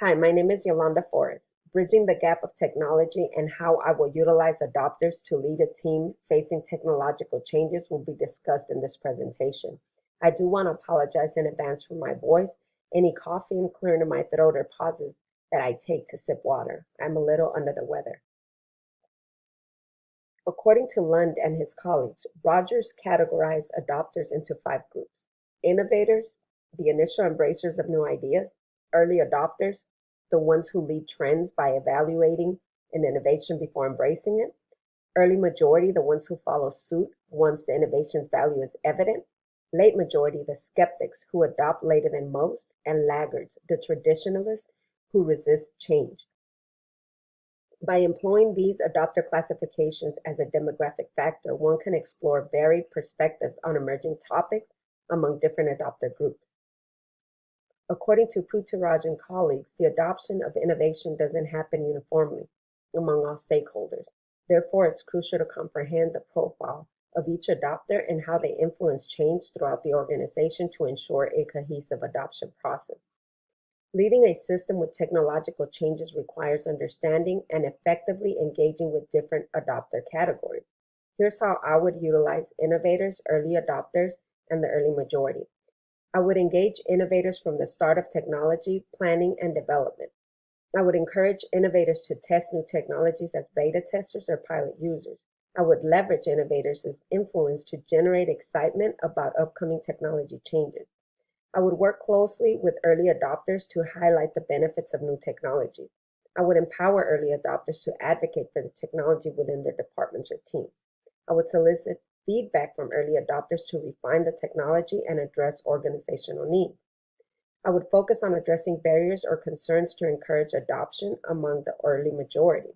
Hi, my name is Yolanda Forrest. Bridging the gap of technology and how I will utilize adopters to lead a team facing technological changes will be discussed in this presentation. I do want to apologize in advance for my voice, any coughing, clearing of my throat, or pauses that I take to sip water. I'm a little under the weather. According to Lund and his colleagues, Rogers categorized adopters into 5 groups: innovators, the initial embracers of new ideas; early adopters, the ones who lead trends by evaluating an innovation before embracing it; early majority, the ones who follow suit once the innovation's value is evident; late majority, the skeptics who adopt later than most; and laggards, the traditionalists who resist change. By employing these adopter classifications as a demographic factor, one can explore varied perspectives on emerging topics among different adopter groups. According to Putaraj and colleagues, the adoption of innovation doesn't happen uniformly among all stakeholders. Therefore, it's crucial to comprehend the profile of each adopter and how they influence change throughout the organization to ensure a cohesive adoption process. Leading a system with technological changes requires understanding and effectively engaging with different adopter categories. Here's how I would utilize innovators, early adopters, and the early majority. I would engage innovators from the start of technology planning and development. I would encourage innovators to test new technologies as beta testers or pilot users. I would leverage innovators' influence to generate excitement about upcoming technology changes. I would work closely with early adopters to highlight the benefits of new technologies. I would empower early adopters to advocate for the technology within their departments or teams. I would solicit feedback from early adopters to refine the technology and address organizational needs. I would focus on addressing barriers or concerns to encourage adoption among the early majority.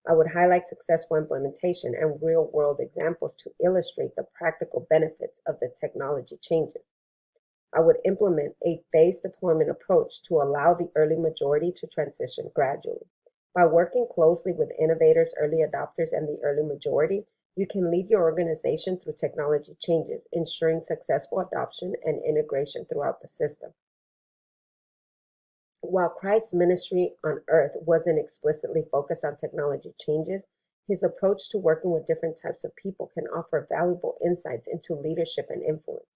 I would highlight successful implementation and real-world examples to illustrate the practical benefits of the technology changes. I would implement a phased deployment approach to allow the early majority to transition gradually. By working closely with innovators, early adopters, and the early majority, you can lead your organization through technology changes, ensuring successful adoption and integration throughout the system. While Christ's ministry on earth wasn't explicitly focused on technology changes, his approach to working with different types of people can offer valuable insights into leadership and influence.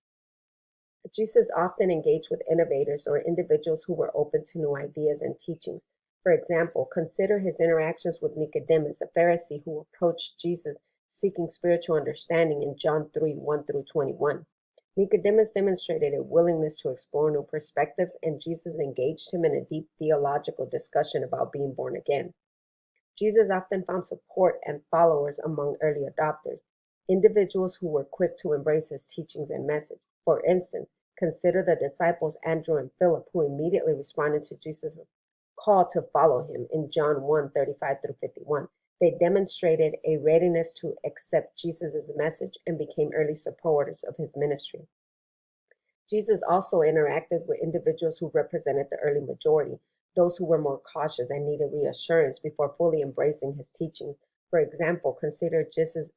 Jesus often engaged with innovators or individuals who were open to new ideas and teachings. For example, consider his interactions with Nicodemus, a Pharisee who approached Jesus seeking spiritual understanding in John 3, 1 through 21. Nicodemus demonstrated a willingness to explore new perspectives, and Jesus engaged him in a deep theological discussion about being born again. Jesus often found support and followers among early adopters, individuals who were quick to embrace his teachings and message. For instance, consider the disciples Andrew and Philip, who immediately responded to Jesus' call to follow him in John 1, 35 through 51. They demonstrated a readiness to accept Jesus' message and became early supporters of his ministry. Jesus also interacted with individuals who represented the early majority, those who were more cautious and needed reassurance before fully embracing his teachings. For example, consider Jesus'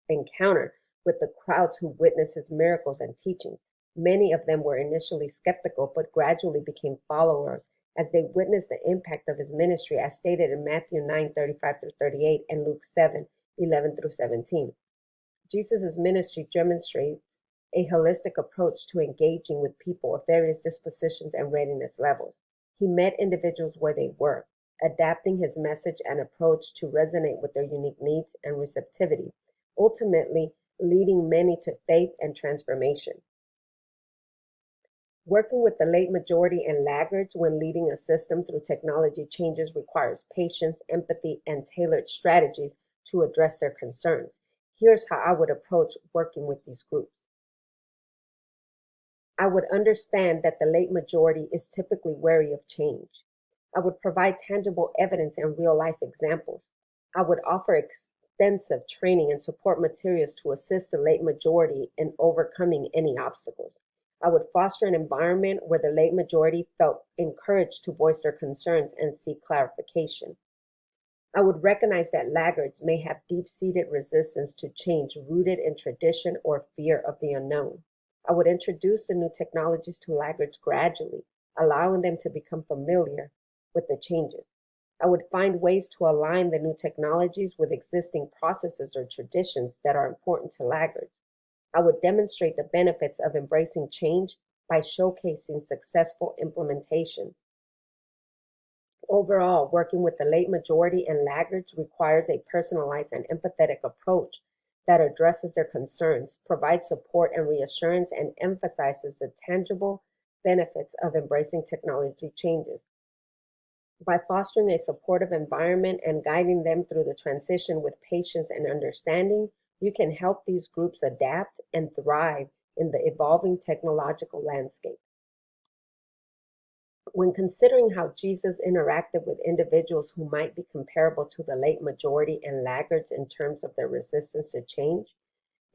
encounter with the crowds who witnessed his miracles and teachings. Many of them were initially skeptical, but gradually became followers as they witnessed the impact of his ministry, as stated in Matthew 9, 35 through 38, and Luke 7, 11 through 17. Jesus' ministry demonstrates a holistic approach to engaging with people of various dispositions and readiness levels. He met individuals where they were, adapting his message and approach to resonate with their unique needs and receptivity, ultimately leading many to faith and transformation. Working with the late majority and laggards when leading a system through technology changes requires patience, empathy, and tailored strategies to address their concerns. Here's how I would approach working with these groups. I would understand that the late majority is typically wary of change. I would provide tangible evidence and real-life examples. I would offer extensive training and support materials to assist the late majority in overcoming any obstacles. I would foster an environment where the late majority felt encouraged to voice their concerns and seek clarification. I would recognize that laggards may have deep-seated resistance to change rooted in tradition or fear of the unknown. I would introduce the new technologies to laggards gradually, allowing them to become familiar with the changes. I would find ways to align the new technologies with existing processes or traditions that are important to laggards. I would demonstrate the benefits of embracing change by showcasing successful implementations. Overall, working with the late majority and laggards requires a personalized and empathetic approach that addresses their concerns, provides support and reassurance, and emphasizes the tangible benefits of embracing technology changes. By fostering a supportive environment and guiding them through the transition with patience and understanding, you can help these groups adapt and thrive in the evolving technological landscape. When considering how Jesus interacted with individuals who might be comparable to the late majority and laggards in terms of their resistance to change,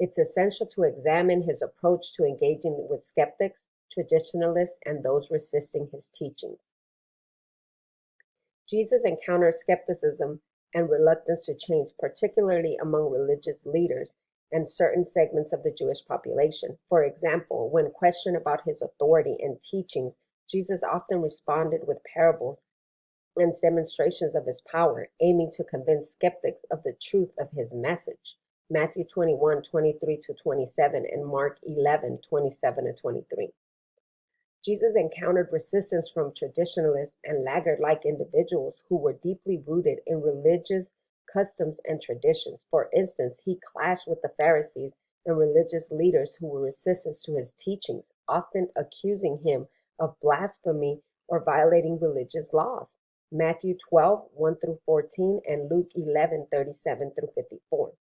it's essential to examine his approach to engaging with skeptics, traditionalists, and those resisting his teachings. Jesus encountered skepticism and reluctance to change, particularly among religious leaders and certain segments of the Jewish population. For example, when questioned about his authority and teachings, Jesus often responded with parables and demonstrations of his power, aiming to convince skeptics of the truth of his message. Matthew 21:23-27 and Mark 11:27-23. Jesus encountered resistance from traditionalists and laggard-like individuals who were deeply rooted in religious customs and traditions. For instance, he clashed with the Pharisees and religious leaders who were resistant to his teachings, often accusing him of blasphemy or violating religious laws. Matthew 12:1-14 and Luke 11:37-54.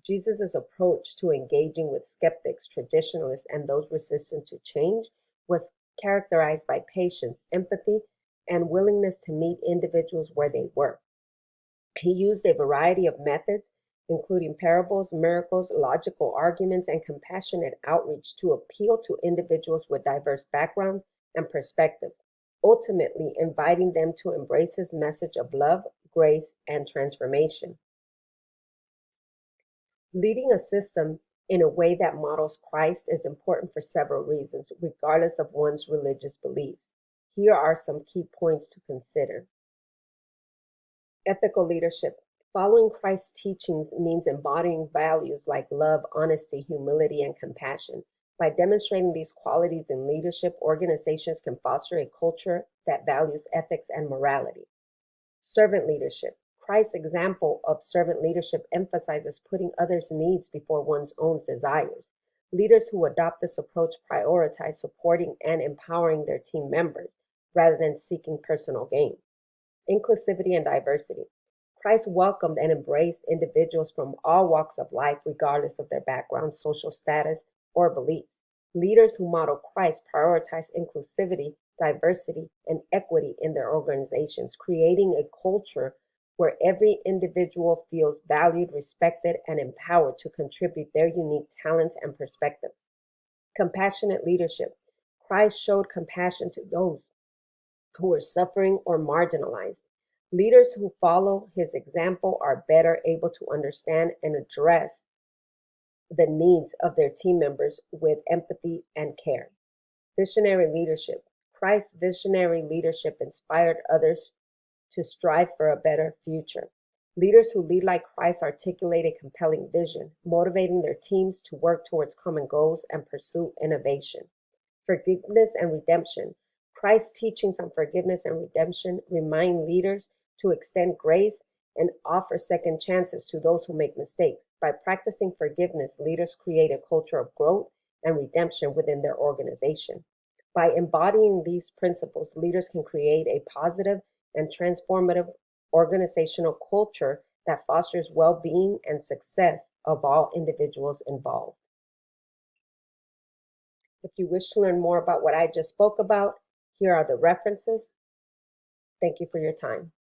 Jesus' approach to engaging with skeptics, traditionalists, and those resistant to change was characterized by patience, empathy, and willingness to meet individuals where they were. He used a variety of methods, including parables, miracles, logical arguments, and compassionate outreach to appeal to individuals with diverse backgrounds and perspectives, ultimately inviting them to embrace his message of love, grace, and transformation. Leading a system in a way that models Christ is important for several reasons, regardless of one's religious beliefs. Here are some key points to consider. Ethical leadership. Following Christ's teachings means embodying values like love, honesty, humility, and compassion. By demonstrating these qualities in leadership, organizations can foster a culture that values ethics and morality. Servant leadership. Christ's example of servant leadership emphasizes putting others' needs before one's own desires. Leaders who adopt this approach prioritize supporting and empowering their team members rather than seeking personal gain. Inclusivity and diversity. Christ welcomed and embraced individuals from all walks of life, regardless of their background, social status, or beliefs. Leaders who model Christ prioritize inclusivity, diversity, and equity in their organizations, creating a culture where every individual feels valued, respected, and empowered to contribute their unique talents and perspectives. Compassionate leadership. Christ showed compassion to those who are suffering or marginalized. Leaders who follow his example are better able to understand and address the needs of their team members with empathy and care. Visionary leadership. Christ's visionary leadership inspired others to strive for a better future. Leaders who lead like Christ articulate a compelling vision, motivating their teams to work towards common goals and pursue innovation. Forgiveness and redemption. Christ's teachings on forgiveness and redemption remind leaders to extend grace and offer second chances to those who make mistakes. By practicing forgiveness, leaders create a culture of growth and redemption within their organization. By embodying these principles, leaders can create a positive and transformative organizational culture that fosters well-being and success of all individuals involved. If you wish to learn more about what I just spoke about, here are the references. Thank you for your time.